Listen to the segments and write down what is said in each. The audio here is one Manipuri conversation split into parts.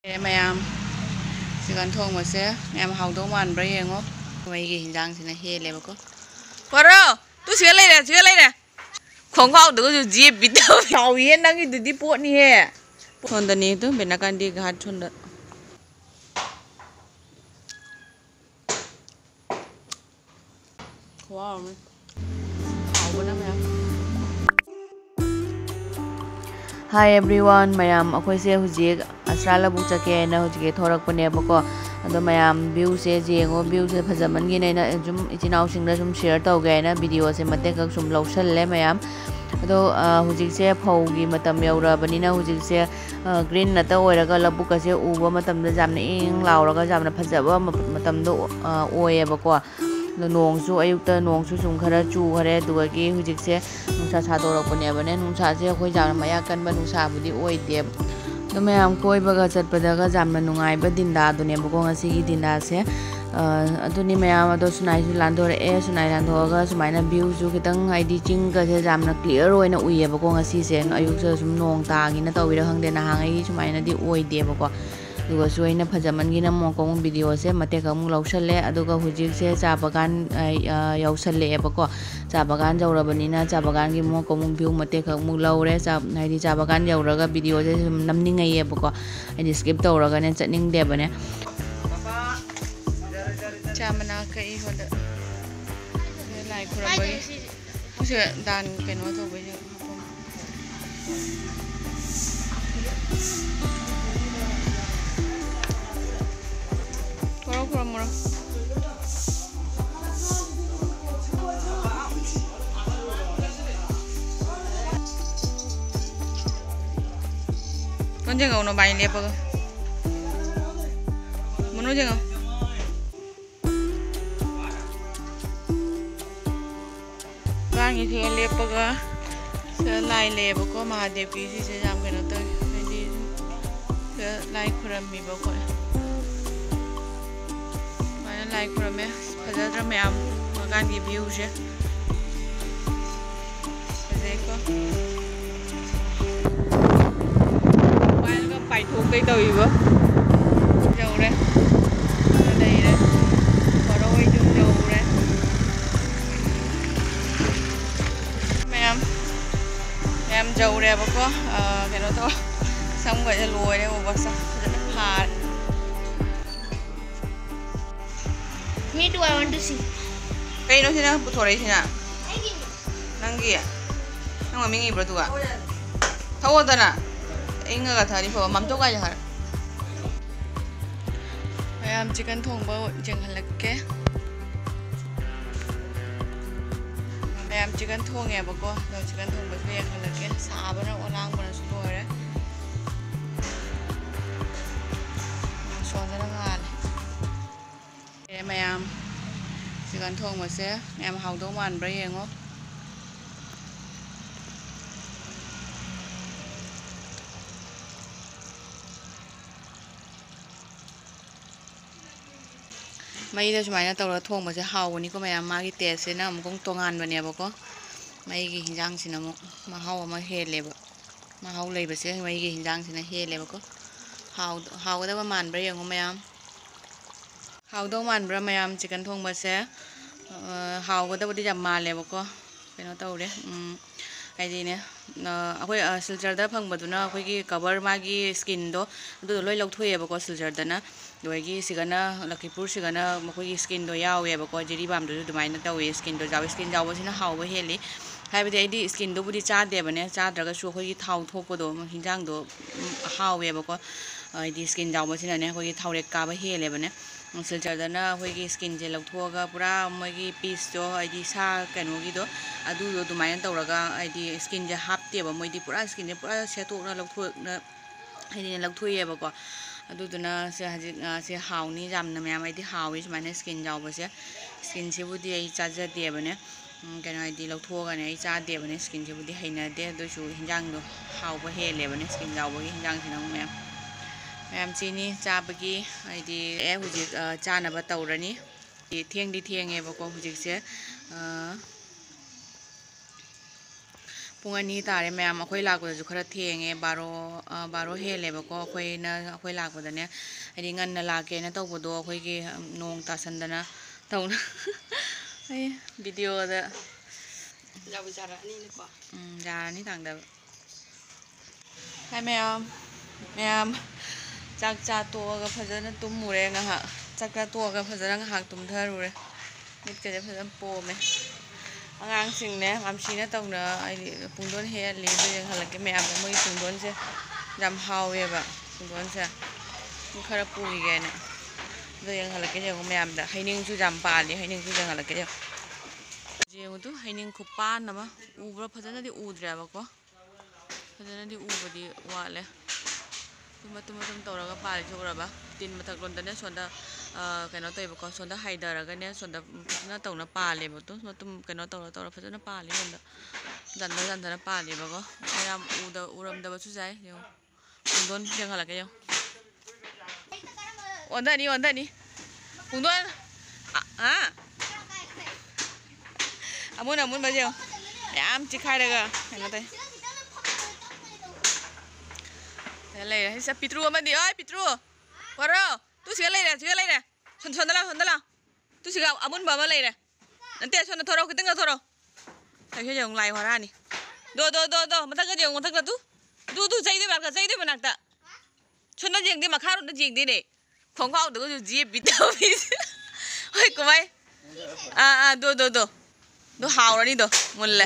Mayam sigan thong mase mayam hawdo man bra yengo mai gi hinjang sina he lebako paro tu sia le khong khao du ju ji bit taw ye nang gi di pot ni he thon da ni tu benakan di ghat thon da wow hawbana mayam. Hi everyone, mayam akhoi se hujik asrala bu chake na hujike thorak pane bako ado mayam view se jengo view se phajaman gi na jum ichinau singda sum share taw ga na video se mate kak sum lawsal le mayam ado hujik se phau gi matam yaura bani na hujik se green na ta oiraga labu ka se uba matam da jamna ing lauraga jamna phajaba matam do oye bako nongsu ayukta nongsu sum khara chu khare dugi hujikse nungsa sadorakpane bane nungsa se khoi jamna maya kanba nungsa budi oide do mayam koi baga chatpadaga jamna nungai ba dinda dune bako ngasi gi dinda se aduni mayam ado sunai su landore sunai landhoga sumaina view su kitang id ching ka se jamna clear oina uye bako ngasi se ayuk se sum nong ta gi na tawira hangde na hangai sumaina di oide bako duga suina phajaman gi na mo ko video se mate ka mu lawsale aduga hujik se cha bagan yausale bako cha bagan jawrabani na cha bagan gi mo ko mu view mate ka mu lawre cha naidi cha bagan yawraga video se namningai ye bako ai skip tawraga ne chatning de bane cha mana ka I hoda lai khurabai use dan keno to bai mura con jengau no bai lepa munu jengau gang I the lepa ga se lai leba ko Mahadevi si se jam kena to di se lai khuram mi ba ko like from me phajadra mayam makan gi view je देखो while ga pai thok kai tawi ba jau re dai re paroi jum jau re mayam jau re ba ko cái đó thôi xong rồi lùi đấy một sa hà. Me too, I want to see. Kay no sina puthore sina. Nangi. Nang mingi bro tuga. Thawo dana. Inga ga thari pho mam to ga har. Mayam chicken thongba jeng halakke. Mayam chicken thonge ba ko. No chicken thongba jeng halakke. Sa bana olang bana su lore. So dana ngal. Mayam sigan thong mase mayam hawdo man bra yengo mai da sumaina tawra thong mase hawani ko mayam magi taste se na amkong tongan bane ba ko mai gi hinjang sina mo mahaw ma hele ba mahaw lei ba se mai gi hinjang sina hele ba ko hawda ba man bra yengo mayam hawdo man bra mayam chicken thong mase hawda bodi jam male bako keno tawre aidi ne akoi silchar da phang baduna akoi gi cover magi skin do du loi lawthoye bako silchar da na doigi sigana lakipur sigana makoi gi skin do yawe bako jiri bam do dumaina tawe skin do jaw skin jaw sina hawba heli haibadi aidi skin do bodi cha de bane cha draga su akoi gi thau thokpo do hinjang do hawe bako aidi skin jaw sina ne akoi gi thawrek ka ba hele bane silchar dana hoigi skin je lawthoga pura moigi piece do aidi sa kanogi do adu do dumaina tawraga aidi skin je hapte ba moidi pura skin je pura setokna lawthona aidi lawthoye ba ko adu duna se haji se hawni jamna mayam aidi hawi sumaina skin jawba se skin se budi ai chaja de bane kano aidi lawthoga ne ai cha de bane skin se budi haina de do su hinjang do hawba hele bane skin jawba gi hinjang sina mayam mayam chini chabagi aidi hujik chana ba tawrani thieng di thienge ba ko hujik se ꯄꯨꯡ 2 ꯇꯥꯔꯦ ꯃꯌꯥꯝ ꯑꯩꯈꯣꯏ ꯂꯥꯛꯄꯗꯁꯨ ꯈꯔ ꯊꯦꯡꯉꯦ ꯕꯥꯔꯣ ꯍꯦꯜꯂꯦꯕꯀꯣ ꯑꯩꯈꯣꯏ ꯂꯥꯛꯄꯗꯅꯦ ꯍꯥꯏꯗꯤ ꯉꯟꯅ ꯂꯥꯛꯀꯦꯅ ꯇꯧꯕꯗꯣ ꯑꯩꯈꯣꯏꯒꯤ ꯅꯣꯡ ꯇꯥꯁꯟꯗꯅ ꯇꯧꯅ ꯑꯩ ꯚꯤꯗꯤꯑꯣꯗ ꯌꯥꯔꯅꯤ ꯇꯥꯡꯗꯕ ꯍꯥꯏ ꯃꯌꯥꯝ ꯆꯥꯛ ꯆꯥ ꯇꯣꯛꯑꯒ ꯐꯖꯅ ꯇꯨꯝꯃꯨꯔꯦ ꯉꯥꯏꯍꯥꯛ ꯆꯥꯛ ꯆꯥ ꯇꯣꯛꯑꯒ ꯐꯖꯅ ꯉꯥꯏꯍꯥꯛ ꯇꯨꯝꯊꯔꯨꯔꯦ ꯃꯤꯠꯀꯁꯦ ꯐꯖꯅ ꯄꯣꯝꯃꯦ ꯑꯉꯥꯡꯁꯤꯡꯅꯦ ꯃꯝꯁꯤꯅ ꯇꯧꯅ ꯍꯥꯏꯗꯤ ꯄꯨꯡꯗꯣꯟ ꯍꯦꯛꯍꯜꯂꯤ ꯑꯗꯨ ꯌꯦꯡꯍꯜꯂꯛꯀꯦ ꯃꯌꯥꯝꯗ ꯃꯣꯏꯒꯤ ꯄꯨꯡꯗꯣꯟꯁꯦ ꯌꯥꯝ ꯍꯥꯎꯋꯦꯕ ꯄꯨꯡꯗꯣꯟꯁꯦ ꯈꯔ ꯄꯨꯈꯤꯒꯦꯅ ꯑꯗꯨ ꯌꯦꯡꯍꯜꯂꯛꯀꯦ ꯌꯦꯡꯉꯣ ꯃꯌꯥꯝꯗ ꯍꯩꯅꯤꯡꯁꯨ ꯌꯥꯝ ꯄꯥꯜꯂꯤ ꯍꯩꯅꯤꯡꯁꯨ ꯌꯦꯡꯍꯜꯂꯛꯀꯦ ꯌꯦꯡꯉꯨꯗꯨ ꯍꯩꯅꯤꯡ ꯈꯨꯄꯥꯟ ꯑꯃ ꯎꯕ꯭ꯔꯥ ꯐꯖꯅꯗꯤ ꯎꯗ꯭ꯔꯦꯕꯀꯣ ꯐꯖꯅꯗꯤ ꯎꯕꯗꯤ ꯋꯥꯠꯂꯦ ꯃꯇꯨꯝ ꯃꯇꯨꯝ ꯇꯧꯔꯒ ꯄꯥꯜꯂꯤꯁꯦ ꯎꯔꯕ ꯇꯤꯟ ꯃꯊꯛꯂꯣꯝꯗꯅꯦ ꯁꯣꯝꯗ ꯀꯩꯅꯣ ꯇꯧꯋꯦꯕꯀꯣ ꯁꯣꯝꯗ ꯍꯥꯏꯊꯔꯒꯅꯦ ꯁꯣꯝꯗ ꯐꯖꯅ ꯇꯧꯅ ꯄꯥꯜꯂꯦꯕ ꯃꯇꯨꯝ ꯀꯩꯅꯣ ꯇꯧꯔ ꯐꯖꯅ ꯄꯥꯜꯂꯤ ꯁꯣꯝꯗ ꯖꯟꯗꯅ ꯄꯥꯜꯂꯦꯕꯀꯣ ꯃꯌꯥꯝ ꯎꯔꯝꯗꯕꯁꯨ ꯌꯥꯏ ꯌꯦꯡꯉꯣ ꯄꯨꯡꯗꯣꯟ ꯌꯦꯡꯍꯜꯂꯛꯀꯦ ꯌꯦꯡꯉꯣ ꯑꯣꯟꯊꯅꯤ ꯄꯨꯡꯗꯣꯟ ꯑꯃꯨꯟꯕ ꯌꯦꯡꯉꯣ ꯌꯥꯝ ꯆꯤꯈꯥꯏꯔꯒ ꯀꯩꯅꯣ ꯇꯧꯋꯦ ꯂꯩꯔꯦ ꯄꯤꯇ꯭ꯔꯨ ꯑꯃꯗꯤ ꯑꯣꯏ ꯄꯤꯇ꯭ꯔꯨ ꯄꯣꯔꯣ ꯇꯨ ꯁꯤꯒ ꯂꯩꯔꯦ ꯁꯣꯟꯗ ꯂꯥꯛꯑꯣ ꯇꯨ ꯁꯤꯒ ꯑꯃꯨꯟꯕ ꯑꯃ ꯂꯩꯔꯦ ꯅꯠꯇꯦ ꯁꯣꯟꯗ ꯊꯣꯔꯛꯑꯣ ꯈꯤꯇꯪ ꯊꯣꯔꯛꯑꯣ ꯁꯩꯁꯦ ꯌꯦꯡꯉꯨ ꯂꯥꯏ ꯍꯣꯔꯥꯅꯤ ꯗꯣ ꯃꯊꯛꯇ ꯌꯦꯡꯉꯨ ꯃꯊꯛꯇ ꯇꯨ ꯆꯩꯗꯣꯏ ꯃꯅꯥꯛꯇ ꯁꯣꯟꯗ ꯌꯦꯡꯗꯦ ꯃꯈꯥꯔꯣꯝꯗ ꯌꯦꯡꯗꯦꯅꯦ ꯈꯣꯡꯒꯥꯎꯗꯒꯁꯨ ꯖꯦꯞꯄꯤ ꯇꯧꯔꯤꯁꯦ ꯍꯣꯏ ꯀꯃꯥꯏ ꯗꯣ ꯍꯥꯎꯔꯅꯤꯗꯣ ꯃꯨꯜꯂꯦ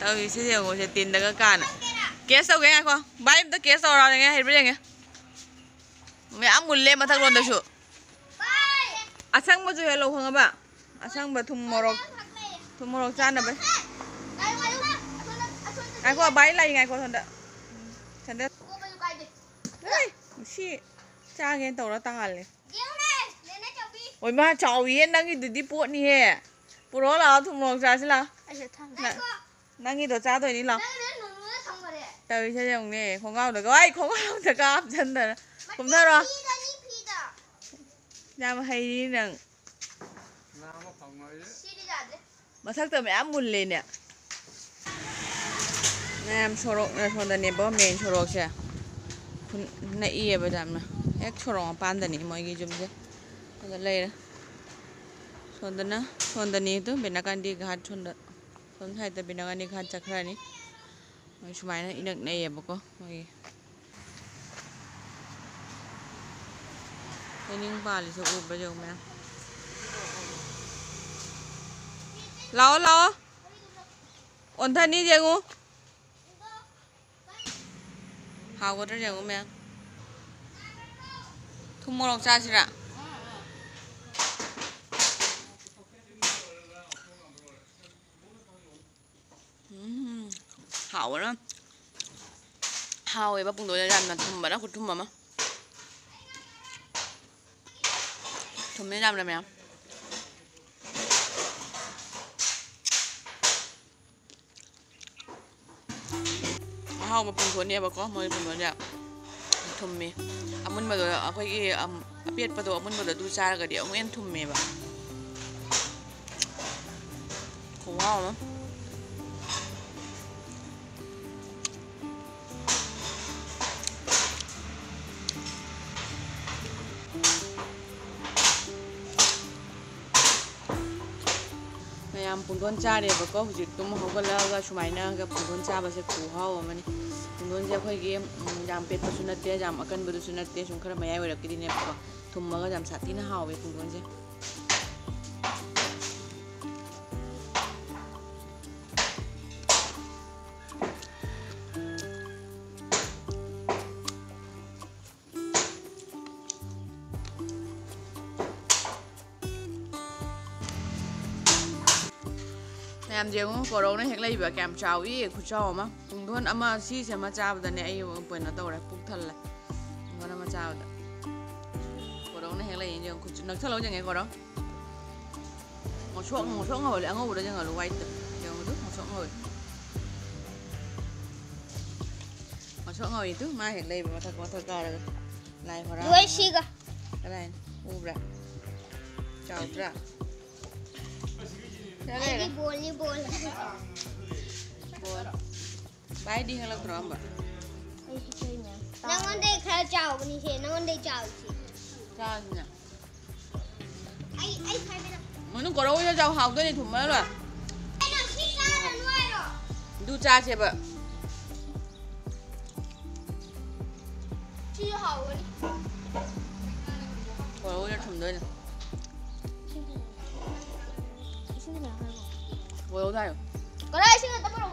ꯇꯧꯔꯤꯁꯦ ꯌꯦꯡꯉꯣꯁꯦ ꯇꯤꯟꯗꯒ ꯀꯥꯅ ꯀꯦꯁ ꯇꯧꯒꯦ ꯉꯥꯏꯈꯣ ꯚꯥꯏ ꯑꯝꯇ ꯀꯦꯁ ꯇꯧꯔ ꯌꯦꯡꯉꯦ ꯍꯩꯕ꯭ꯔꯥ ꯌꯦꯡꯉꯦ ꯃꯌꯥꯝ ꯃꯨꯜꯂꯦ ꯃꯊꯛꯂꯣꯝꯗꯁꯨ ꯑꯁꯪꯕꯁꯨ ꯍꯦꯛ ꯂꯧ ꯈꯪꯉꯕ ꯑꯁꯪꯕ ꯊꯨꯝ ꯃꯣꯔꯣꯛ ꯆꯥꯅꯕ ꯉꯥꯏꯈꯣ ꯚꯥꯏ ꯂꯥꯛꯏ ꯉꯥꯏꯈꯣ ꯁꯣꯝꯗ ꯁꯤ ꯆꯥꯒꯦꯅ ꯇꯧꯔ ꯇꯥꯍꯜꯂꯦ ꯍꯣꯏ ꯃꯥ ꯆꯥꯎꯏꯍꯦ ꯅꯪꯒꯤꯗꯨꯗꯤ ꯄꯣꯠꯅꯤꯍꯦ ꯄꯨꯔꯛꯑꯣ ꯂꯥꯛꯑꯣ ꯊꯨꯝ ꯃꯣꯔꯣꯛ ꯆꯥꯁꯤ ꯂꯥꯛꯑꯣ ꯅꯪꯒꯤꯗꯣ ꯆꯥꯗꯣꯏꯅꯤ ꯂꯥꯛꯑꯣ ꯇꯧꯔꯤꯁꯦ ꯌꯦꯡꯉꯨꯅꯦ ꯈꯣꯡꯒꯥꯎꯗꯒ ꯈꯣꯡꯒꯥꯎꯗꯒ ꯍꯥꯞꯆꯟꯗꯅ ꯀꯨꯝꯊꯔꯣ ꯌꯥꯝ ꯍꯩꯔꯤ ꯅꯪ ꯃꯊꯛꯇ ꯃꯌꯥꯝ ꯃꯨꯜꯂꯦꯅꯦ ꯃꯌꯥꯝ ꯁꯣꯔꯣꯛꯅ ꯁꯣꯟꯗꯅꯦꯕ ꯃꯦꯟ ꯁꯣꯔꯣꯛꯁꯦ ꯅꯛꯏꯌꯦꯕ ꯌꯥꯝꯅ ꯍꯦꯛ ꯁꯣꯔꯣꯛ ꯃꯄꯥꯟꯗꯅꯤ ꯃꯣꯏꯒꯤ ꯌꯨꯝꯁꯦ ꯑꯗ ꯂꯩꯔꯦ ꯁꯣꯟꯗꯅꯤ ꯑꯗꯨ ꯕꯦꯅꯥꯀꯥꯟꯗꯤ ꯘꯥꯠ ꯁꯣꯝꯗ ꯁꯣꯝ ꯁꯥꯏꯗ ꯕꯦꯅꯥꯀꯥꯟꯗꯤ ꯘꯥꯠ ꯆꯠꯈ꯭ꯔꯅꯤ ꯃꯣꯏ ꯁꯨꯃꯥꯏꯅ ꯏꯅꯛ ꯅꯛꯏꯌꯦꯕꯀꯣ ꯃꯣꯏꯒꯤ ꯍꯩꯅꯤꯡ ꯄꯥꯜꯂꯤꯁꯦ ꯎꯕ꯭ꯔꯥ ꯌꯦꯡꯉꯨ ꯃꯌꯥꯝ ꯂꯥꯛꯑꯣ ꯑꯣꯟꯊꯅꯤ ꯌꯦꯡꯉꯨ ꯍꯥꯎꯒꯗ꯭ꯔꯥ ꯌꯦꯡꯉꯨ ꯃꯌꯥꯝ ꯊꯨꯝ ꯃꯣꯔꯣꯛ ꯆꯥꯁꯤꯔꯥ ꯍꯥꯎꯋꯦꯕ ꯄꯨꯡꯗꯣꯟꯁꯦ ꯌꯥꯝꯅ ꯊꯨꯝꯕꯅ ꯈꯨꯊꯨꯝ ꯑꯃ ꯊꯨꯝꯃꯦ ꯌꯥꯝꯅ ꯃꯌꯥꯝ ꯑꯍꯥꯎꯕ ꯄꯨꯡꯗꯣꯟꯅꯦꯕꯀꯣ ꯃꯣꯏ ꯄꯨꯡꯗꯣꯟꯁꯦ ꯊꯨꯝꯃꯤ ꯑꯃꯨꯟꯕꯗꯣ ꯑꯩꯈꯣꯏꯒꯤ ꯑꯄꯦꯠꯄꯗꯣ ꯑꯃꯨꯟꯕꯗꯣ ꯑꯗꯨ ꯆꯥꯔꯒꯗꯤ ꯑꯃꯨꯛ ꯍꯦꯟꯅ ꯊꯨꯝꯃꯦꯕ ꯈꯨꯍꯥꯎ ꯑꯃ ꯃꯌꯥꯝ ꯄꯨꯡꯗꯣꯟ ꯆꯥꯔꯦꯕꯀꯣ ꯍꯧꯖꯤꯛ ꯇꯨꯝ ꯍꯧꯒꯠꯂꯛꯑꯒ ꯁꯨꯃꯥꯏꯅ ꯄꯨꯡꯗꯣꯟ ꯆꯥꯕꯁꯦ ꯈꯨꯍꯥꯎ ꯑꯃꯅꯤ ꯄꯨꯡꯗꯣꯟꯁꯦ ꯑꯩꯈꯣꯏꯒꯤ ꯌꯥꯝ ꯄꯦꯠꯄꯁꯨ ꯅꯠꯇꯦ ꯌꯥꯝ ꯑꯀꯟꯕꯗꯨꯁꯨ ꯅꯠꯇꯦ ꯁꯨꯝ ꯈꯔ ꯃꯌꯥꯏ ꯑꯣꯏꯔꯛꯀꯗꯤꯅꯦꯕꯀꯣ ꯊꯨꯝꯃꯒ ꯌꯥꯝ ꯁꯥꯊꯤꯅ ꯍꯥꯎꯋꯦ ꯄꯨꯡꯗꯣꯟꯁꯦ ꯃꯌꯥꯝ ꯌꯦꯡꯉꯨ ꯀꯣꯔꯧꯅ ꯍꯦꯛ ꯂꯩꯕ ꯀꯌꯥꯝ ꯆꯥꯎꯏ ꯈꯨꯆꯥꯎ ꯑꯃ ꯄꯨꯡꯗꯣꯟ ꯑꯃ ꯁꯤꯁꯦ ꯑꯃ ꯆꯥꯕꯗꯅꯦ ꯑꯩ ꯀꯩꯅꯣ ꯇꯧꯔꯦ ꯄꯨꯛ ꯊꯜꯂꯦ ꯄꯨꯡꯗꯣꯟ ꯑꯃ ꯆꯥꯕꯗ ꯀꯣꯔꯧꯅ ꯍꯦꯛ ꯂꯩ ꯌꯦꯡꯉꯨ ꯅꯛꯁꯜꯂꯒ ꯌꯦꯡꯉꯦ ꯀꯣꯔꯧ ꯉꯧꯁꯣꯛ ꯉꯧꯍꯜꯂꯦ ꯑꯉꯧꯕꯗ ꯌꯦꯡꯍꯜꯂꯨ ꯋꯥꯏꯠꯇ ꯌꯦꯡꯉꯨꯗꯨ ꯉꯧꯁꯣꯛ ꯉꯧꯏ ꯉꯧꯁꯣꯛ ꯉꯧꯏꯗꯨ ꯃꯥ ꯍꯦꯛ ꯂꯩꯕ ꯃꯊꯛ ꯀꯥꯔꯒ ꯂꯥꯏ ꯍꯣꯔꯥ ꯀꯗꯥꯏ ꯎꯕ꯭ꯔꯥ ꯆꯥꯎꯗ꯭ꯔꯥ Đây Ini bola, ini bola. Buồn. Bay đi hay là trộm vậy? Nang onde khá chào ni se, nang onde chào si. Sao nhỉ? Ai khai bên. Nó có đâu cho cháu học tôi thì thủng mấy rồi. Ai nó xí ra là nuôi rồi. Du cha chị vậy? Chưa học rồi. Có đâu cho thủng đây này. Có đâu đây? Có đây xin người ta bắt đầu